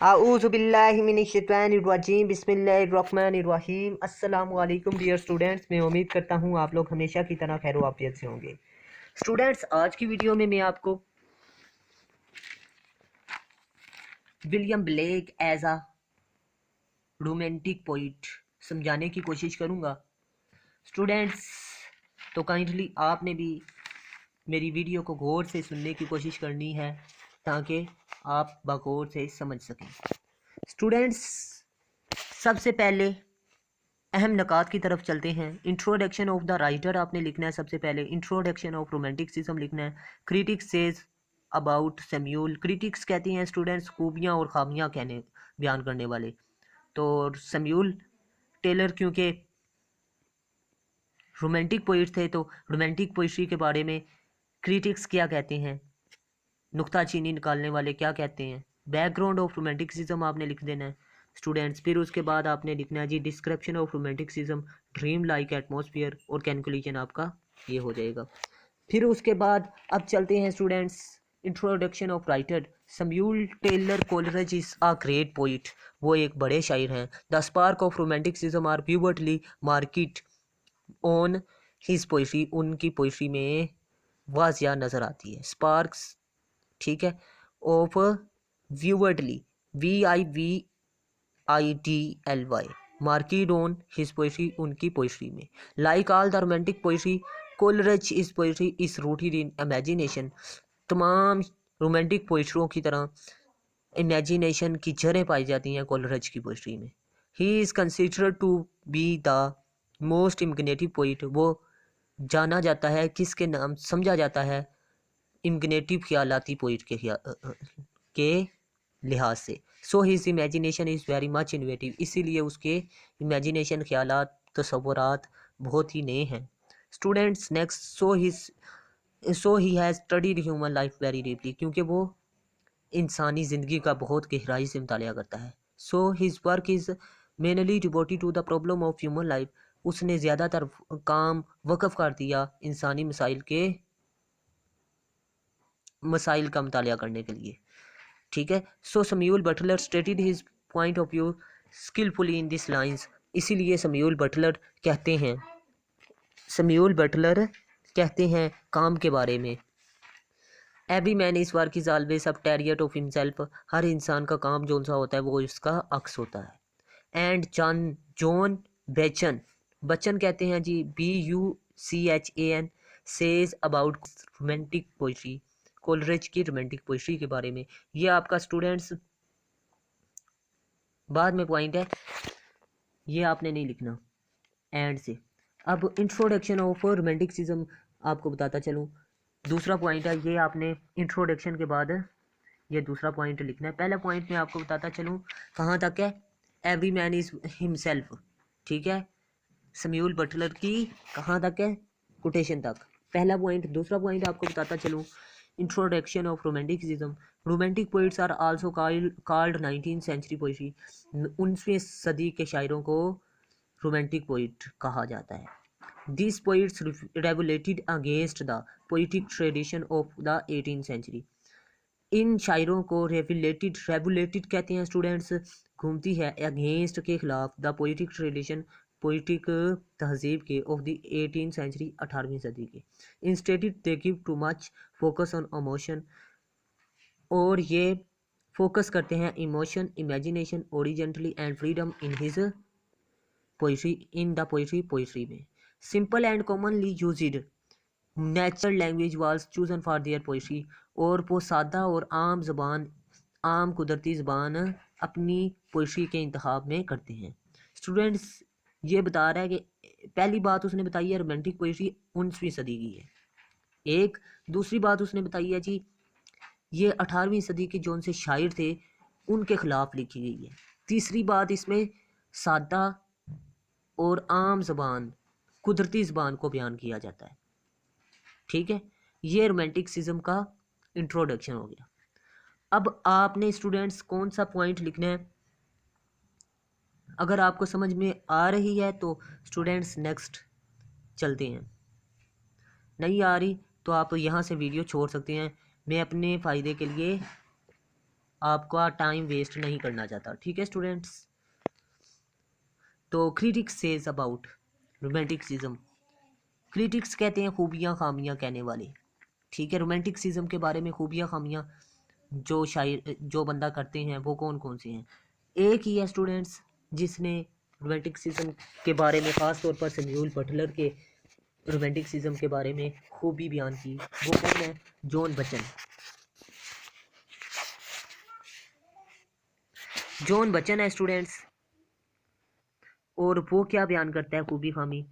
आऊज़ुबिल्लाहिमिनश्शैतानिर्रजीम बिस्मिल्लाहिर्रहमानिर्रहीम। अस्सलामु अलैकुम डियर स्टूडेंट्स, मैं उम्मीद करता हूँ आप लोग हमेशा की तरह खैर आफियत से होंगे। स्टूडेंट्स, आज की वीडियो में मैं आपको William Blake as a romantic poet समझाने की कोशिश करूँगा। स्टूडेंट्स, तो काइंडली आपने भी मेरी वीडियो को गौर से सुनने की कोशिश करनी है ताकि आप बगौर से समझ सकें। स्टूडेंट्स, सबसे पहले अहम नकात की तरफ चलते हैं। इंट्रोडक्शन ऑफ द राइटर आपने लिखना है। सबसे पहले इंट्रोडक्शन ऑफ रोमांटिसिज्म लिखना है। Critics says about Samuel. Critics कहती हैं स्टूडेंट्स खूबियाँ और खामियाँ कहने बयान करने वाले। तो सैम्यूल टेलर क्योंकि रोमांटिक पोइट थे तो रोमांटिक पोइट्री के बारे में क्रिटिक्स क्या कहते हैं, नुक्ताचीनी निकालने वाले क्या कहते हैं। बैकग्राउंड ऑफ रोमांटिसिज्म आपने लिख देना है स्टूडेंट्स। फिर उसके बाद आपने लिखना है जी description of romanticism, dream like atmosphere, और कैलकुलेशन आपका ये हो जाएगा। फिर उसके बाद अब चलते हैं students introduction of writer. Samuel Taylor Coleridge is a great poet. वो एक बड़े शायर हैं। The spark of romanticism are puberty marked on his poetry. उनकी पोइट्री में वाजिया नज़र आती है। स्पार्क्स, ठीक है, of vividly, VIVIDLY, marked on his poetry, उनकी पोइट्री में। Like all the romantic poetry, Coleridge is poetry is rooted in imagination. तमाम रोमांटिक पोइट्रियों की तरह इमेजिनेशन की जड़ें पाई जाती हैं कोलरिज की पोइट्री में। He is considered to be the most imaginative poet. वो जाना जाता है, किसके नाम समझा जाता है, इमेजिनेटिव ख्यालाती पोइट के लिहाज से। So his imagination is very much innovative. इसीलिए उसके इमेजिनेशन ख्यालात तसव्वुरात बहुत ही नए हैं। Students next, so he has studied human life very deeply. क्योंकि वो इंसानी ज़िंदगी का बहुत गहराई से मुतालिया करता है। So his work is mainly devoted to the problem of human life. उसने ज़्यादातर काम वक़्फ़ कर दिया इंसानी मसाइल का मुतालिया करने के लिए, ठीक है। So Samuel Butler stated his point of view skilfully in this lines. इसीलिए सैम्यूल बटलर कहते हैं काम के बारे में। Every man is work is always a portrait of himself. हर इंसान का काम जो सा होता है वो इसका अक्स होता है। एंड जॉन बच्चन कहते हैं जी BUCHAN says about romantic poetry, Coleridge की रोमांटिक पोइट्री के बारे में। ये आपका स्टूडेंट्स बाद में पॉइंट है, ये आपने नहीं लिखना एंड से। अब इंट्रोडक्शन ऑफ रोमांटिसिज्म आपको बताता चलूँ, दूसरा पॉइंट है ये। आपने इंट्रोडक्शन के बाद ये दूसरा पॉइंट लिखना है। पहला पॉइंट मैं आपको बताता चलूँ कहाँ तक है, एवरी मैन इज़ हिमसेल्फ, ठीक है। सैम्यूल बटलर की कहाँ तक है, कोटेशन तक, पहला पॉइंट। दूसरा पॉइंट आपको बताता चलूँ introduction of romanticism. Romantic poets are also called 19th century poetry. 19वीं सदी के शायरों को रोमांटिक पोइट कहा जाता है। These poets revolted against the poetic tradition of the 18th century. इन शायरों को रेवुलेटेड कहते हैं स्टूडेंट्स, घूमती है अगेंस्ट के खिलाफ, द पोइटिक ट्रेडिशन, पोइटिक तहजीब के, ऑफ द 18th सेंचुरी, 18वीं सदी के। Instead they give too much focus on emotion, और ये फोकस करते हैं emotion, imagination, originally and freedom in his poetry, in the poetry में। Simple and commonly used natural language was chosen for their poetry, और वो सादा और आम कुदरती ज़बान अपनी पोइट्री के इंतखाब में करते हैं। स्टूडेंट्स, ये बता रहा है कि पहली बात उसने बताई है रोमांटिक पोइट्री 19वीं सदी की है एक। दूसरी बात उसने बताई है जी ये 18वीं सदी के जो उनसे शायर थे उनके खिलाफ लिखी गई है। तीसरी बात, इसमें सादा और आम ज़बान, कुदरती ज़बान को बयान किया जाता है, ठीक है। ये रोमांटिसिज्म का इंट्रोडक्शन हो गया। अब आपने स्टूडेंट्स कौन सा पॉइंट लिखना है, अगर आपको समझ में आ रही है तो स्टूडेंट्स नेक्स्ट चलते हैं, नहीं आ रही तो आप यहाँ से वीडियो छोड़ सकते हैं। मैं अपने फ़ायदे के लिए आपका टाइम वेस्ट नहीं करना चाहता। ठीक है स्टूडेंट्स। तो critics says about romanticism, critics कहते हैं खूबियाँ खामियाँ कहने वाले। ठीक है, रोमांटिसिज्म के बारे में खूबियाँ खामियाँ जो शायर जो बंदा करते हैं वो कौन कौन से हैं। एक ही है स्टूडेंट्स जिसने रोमांटिसिज्म के बारे में ख़ास तौर पर सैमुअल बटलर के रोमांटिसिज्म के बारे में खूबी बयान की, वो कौन है? जॉन बचन। जॉन बचन है स्टूडेंट्स। और वो क्या बयान करता है खूबी खामी?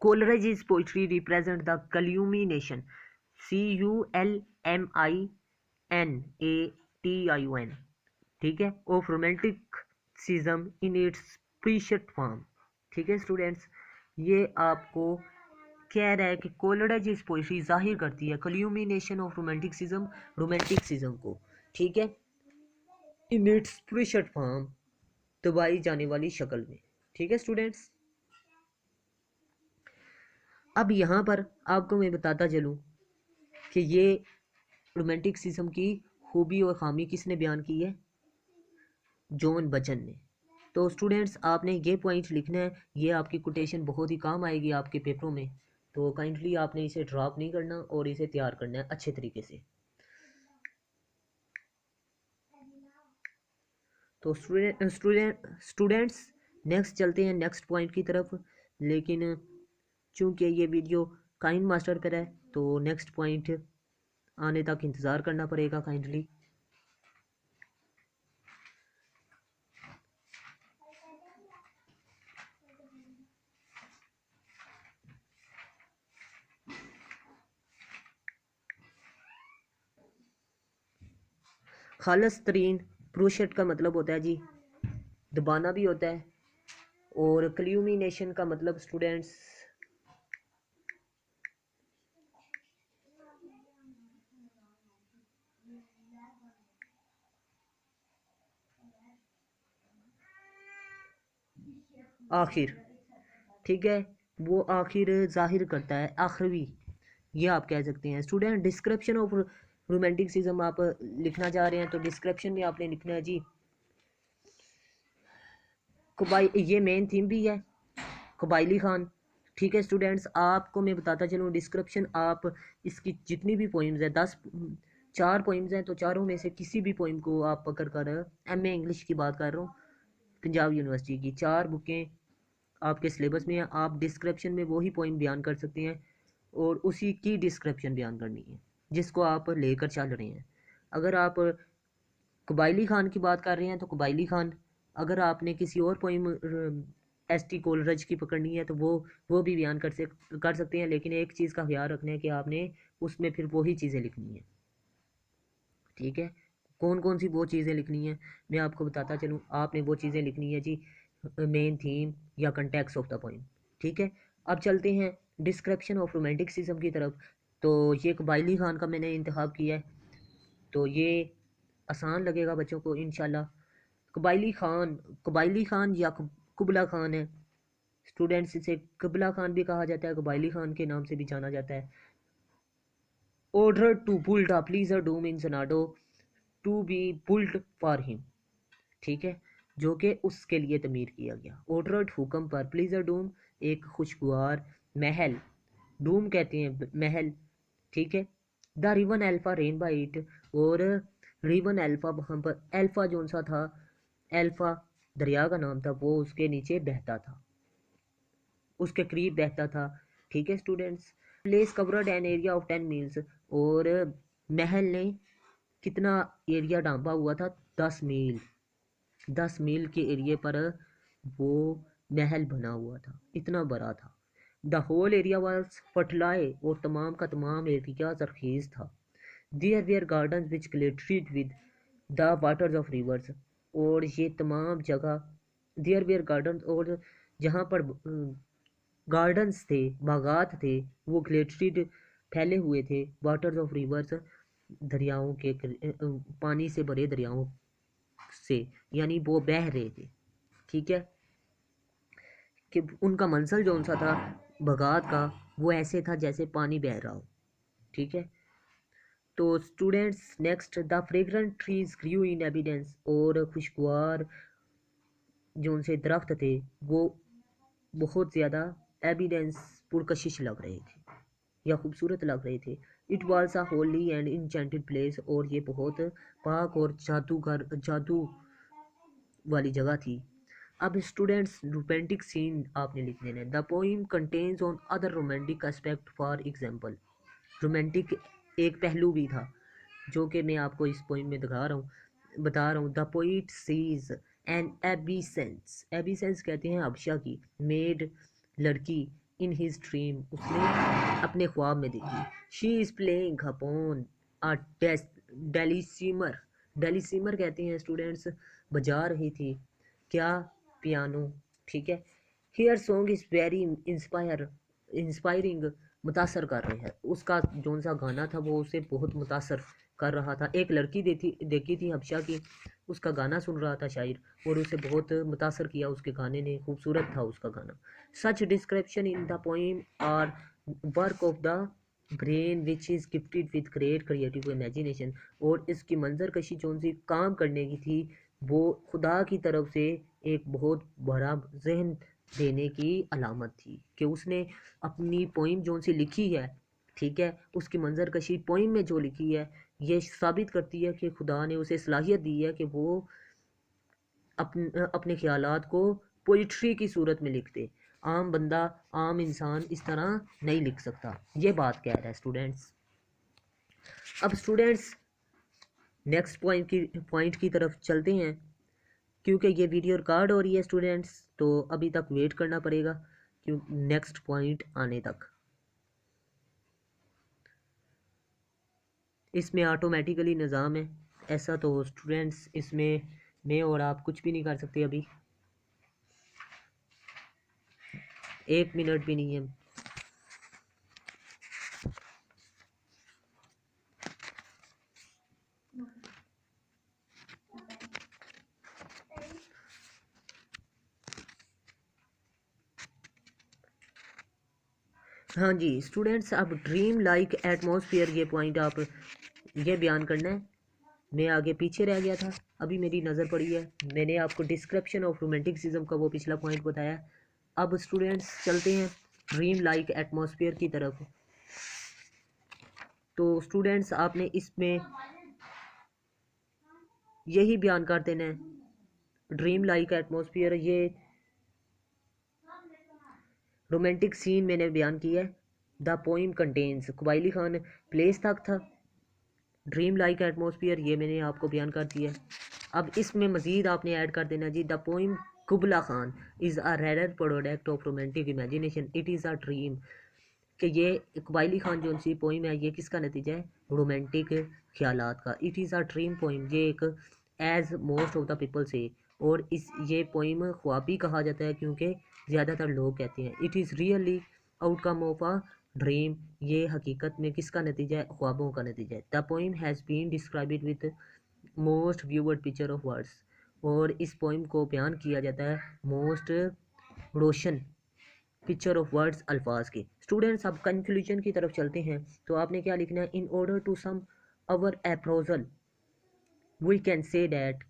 Coleridge's poetry represent the culmination, CULMINATION, ठीक है, of romanticism in its purest form। ठीक है स्टूडेंट्स, ये आपको कह रहा है कि कोलरिज पोइट्री जाहिर करती है कल्यूमिनेशन ऑफ रोमांटिसिज्म को। ठीक है, इन इट्स प्रीशर्ट फॉर्म, दबाई जाने वाली शक्ल में। ठीक है स्टूडेंट्स। अब यहाँ पर आपको मैं बताता चलूँ कि ये रोमांटिसिज्म की खूबी और खामी किसने बयान की है? जॉन बचन ने। तो स्टूडेंट्स आपने ये पॉइंट लिखना है, ये आपकी कोटेशन बहुत ही काम आएगी आपके पेपरों में। तो काइंडली आपने इसे ड्रॉप नहीं करना और इसे तैयार करना है अच्छे तरीके से। तो स्टूडेंट्स नेक्स्ट चलते हैं नेक्स्ट पॉइंट की तरफ, लेकिन चूंकि ये वीडियो काइंड मास्टर पर है तो नेक्स्ट पॉइंट आने तक इंतज़ार करना पड़ेगा काइंडली। खालस तरीन प्रोशेट का मतलब होता है जी दबाना भी होता है, और क्ल्यूमिनेशन का मतलब स्टूडेंट्स आखिर। ठीक है, वो आखिर जाहिर करता है, आखिरी, ये आप कह सकते हैं स्टूडेंट। डिस्क्रिप्शन ऑफ रोमांटिसिज्म आप लिखना चाह रहे हैं तो डिस्क्रिप्शन में आपने लिखना है जी कबाई, ये मेन थीम भी है कबायली खान। ठीक है स्टूडेंट्स, आपको मैं बताता चलूँ डिस्क्रिप्शन, आप इसकी जितनी भी पोइम्स है 4 पोइम्स हैं, तो चारों में से किसी भी पोइम को आप पकड़ कर, एमए इंग्लिश की बात कर रहा हूँ, पंजाब यूनिवर्सिटी की 4 बुकें आपके सिलेबस में है, आप डिस्क्रिप्शन में वही पॉइंट बयान कर सकते हैं और उसी की डिस्क्रिप्शन बयान करनी है जिसको आप लेकर चल रहे हैं। अगर आप कबायली खान की बात कर रहे हैं तो कबायली खान, अगर आपने किसी और पोइम एस टी कोलरज की पकड़नी है तो वो भी बयान कर सकते हैं, लेकिन एक चीज़ का ख्याल रखना है कि आपने उसमें फिर वही चीज़ें लिखनी है। ठीक है, कौन कौन सी वो चीज़ें लिखनी है मैं आपको बताता चलूँ। आपने वो चीज़ें लिखनी है जी मेन थीम या कंटेक्स्ट ऑफ द पोइम। ठीक है, अब चलते हैं डिस्क्रिप्शन ऑफ रोमांटिसिज्म की तरफ। तो ये कबायली खान का मैंने इंतखाब किया है, तो ये आसान लगेगा बच्चों को इंशाल्लाह। कबायली खान या कुबला खान है स्टूडेंट्स, इसे कुबला खान भी कहा जाता है, कबायली खान के नाम से भी जाना जाता है। Order to build a pleasure dome in Xanadu to be built for him. ठीक है, जो कि उसके लिए तमीर किया गया। ऑर्डर्ड हुक्म पर, प्लीजर डूम एक खुशगवार महल, डूम कहते हैं महल। ठीक है, the river Alph ran by it, और रिवन एल्फा वहाँ पर एल्फा जो सा था, एल्फा दरिया का नाम था, वो उसके नीचे बहता था, उसके करीब बहता था। ठीक है students, place covered an area of 10 meals, और महल ने कितना एरिया ढांपा हुआ था? 10 मील। 10 मील के एरिए पर वो महल बना हुआ था, इतना बड़ा था। The whole area was fertile, और तमाम का तमाम एरिया जरखेज था। There were garden which glittered with the waters of rivers, और ये तमाम जगह देयर वेयर गार्डन, और जहाँ पर गार्डन्स थे, बागात थे, वो ग्लिटरिड फैले हुए थे, वाटर्स ऑफ रिवर्स दरियाओं के पानी से भरे दरियाओं से, यानी वो बह रहे थे। ठीक है, कि उनका मंजर जो सा था बगात का, वो ऐसे था जैसे पानी बह रहा हो। ठीक है, तो students next, the fragrant trees grew in evidence, और खुशगवार जो उनसे दरख्त थे वो बहुत ज़्यादा एविडेंस पुरकशिश लग रहे थे या खूबसूरत लग रहे थे। It was a Holi and enchanted place, और ये बहुत पाक और जादू वाली जगह थी। अब स्टूडेंट्स रोमांटिक सीन आपने लिख देना है। The poem contains on other romantic aspect, for example romantic एक पहलू भी था जो कि मैं आपको इस पोइम में बता रहा हूँ। द पोइट सीज एन एबिसेंस, एबिसेंस कहते हैं हबशा की, मेड लड़की, इन हिज ड्रीम, उसने अपने ख्वाब में देखी। She is playing upon a dulcimer, dulcimer कहते हैं स्टूडेंट्स, बजा रही थी क्या, पियानो, ठीक है। Here song is very inspiring, मुतासर कर रहे हैं, उसका जौन सा गाना था वो उसे बहुत मुतासर कर रहा था। एक लड़की देखी थी हबशा की, उसका गाना सुन रहा था शायर, और उसे बहुत मुतासर किया उसके गाने ने, खूबसूरत था उसका गाना। Such description in the poem are work of the brain which is gifted with great creative imagination, और इसकी मंजर कशी जौन सी काम करने की थी वो खुदा की तरफ से एक बहुत बड़ा जहन देने की अलामत थी कि उसने अपनी पोइम जौन सी लिखी है, ठीक है, उसकी मंजर कशी पोइम में जो लिखी है ये साबित करती है कि खुदा ने उसे सलाहियत दी है कि वो अपने ख्यालात को पोइट्री की सूरत में लिख दे। आम बंदा, आम इंसान इस तरह नहीं लिख सकता, ये बात कह रहा है स्टूडेंट्स। अब स्टूडेंट्स नेक्स्ट पॉइंट की तरफ चलते हैं, क्योंकि ये वीडियो रिकॉर्ड हो रही है स्टूडेंट्स, तो अभी तक वेट करना पड़ेगा क्यों नेक्स्ट पॉइंट आने तक। इसमें ऑटोमेटिकली निज़ाम है ऐसा, तो स्टूडेंट्स इसमें मैं और आप कुछ भी नहीं कर सकते, अभी 1 मिनट भी नहीं है। हाँ जी स्टूडेंट्स, अब ड्रीम लाइक एटमॉस्फेयर, ये पॉइंट आप ये बयान करना है। मैं आगे पीछे रह गया था, अभी मेरी नज़र पड़ी है, मैंने आपको डिस्क्रिप्शन ऑफ रोमांटिसिज्म का वो पिछला पॉइंट बताया। अब स्टूडेंट्स चलते हैं ड्रीम लाइक एटमॉस्फेयर की तरफ। तो स्टूडेंट्स आपने इसमें यही बयान कर देना है, ड्रीम लाइक एटमॉस्फेयर, ये रोमांटिक सीन मैंने बयान किया है। The poem contains, Kubla Khan place तक था, ड्रीम लाइक एटमॉस्फेयर ये मैंने आपको बयान कर दिया। अब इसमें मज़ीद आपने ऐड कर देना जी, the poem Kubla Khan is a rare product of romantic imagination, it is a dream, कि ये कबायली खान जो सी पोइम है ये किसका नतीजा है, रोमांटिक ख्यालात का। It is a dream poem, ये एक as most of the people say, और इस ये पोइम ख्वाबी कहा जाता है क्योंकि ज़्यादातर लोग कहते हैं। It is really outcome of a dream, ये हकीकत में किसका नतीजा है, ख्वाबों का नतीजा है। The poem has been described with most vivid picture of words, और इस पोइम को बयान किया जाता है मोस्ट रोशन पिक्चर ऑफ वर्ड्स, अल्फाज के। स्टूडेंट्स अब कंक्लूजन की तरफ चलते हैं, तो आपने क्या लिखना है, in order to sum our appraisal we can say that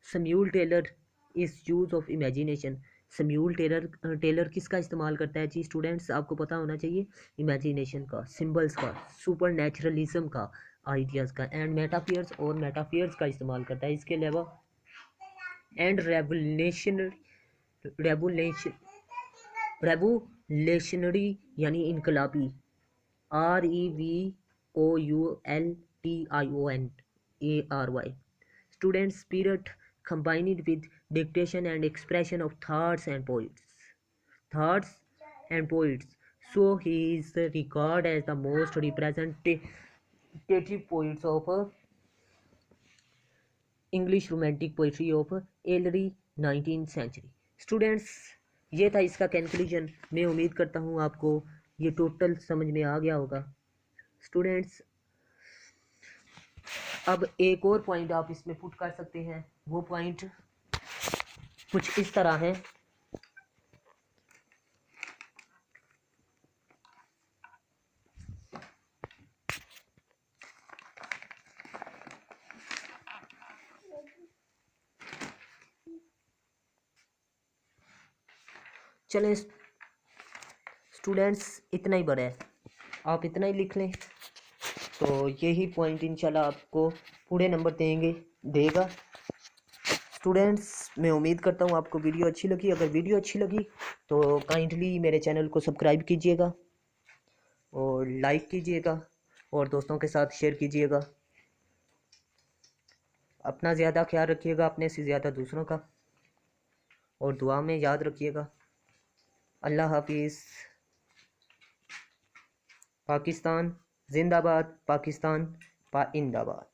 Samuel Taylor is use of imagination. Samuel Taylor किसका इस्तेमाल करता है जी स्टूडेंट्स, आपको पता होना चाहिए, इमेजिनेशन का, सिंबल्स का, सुपर नेचुरलिज्म का, आइडियाज़ का, एंड मेटाफियर्स और मेटाफियर्स का इस्तेमाल करता है। इसके अलावा एंड रेवुलेशन रेवुलेशनरी यानी इनकलाबी, REVOULTION student spirit combined with dictation and expression of thoughts and poets, so he is regarded as the most representative poets of English romantic poetry of early 19th century. Students ये था इसका conclusion, मैं उम्मीद करता हूँ आपको ये total समझ में आ गया होगा। स्टूडेंट्स अब एक और पॉइंट आप इसमें पुट कर सकते हैं, वो पॉइंट कुछ इस तरह है, चलें स्टूडेंट्स, इतना ही बड़ा है, आप इतना ही लिख लें। तो यही पॉइंट इंशाल्लाह आपको पूरे नंबर देगा। स्टूडेंट्स, मैं उम्मीद करता हूँ आपको वीडियो अच्छी लगी। अगर वीडियो अच्छी लगी तो काइंडली मेरे चैनल को सब्सक्राइब कीजिएगा और लाइक कीजिएगा और दोस्तों के साथ शेयर कीजिएगा। अपना ज़्यादा ख्याल रखिएगा, अपने से ज़्यादा दूसरों का, और दुआ में याद रखिएगा। अल्लाह हाफिज़। पाकिस्तान जिंदाबाद, पाकिस्तान पाइंदाबाद।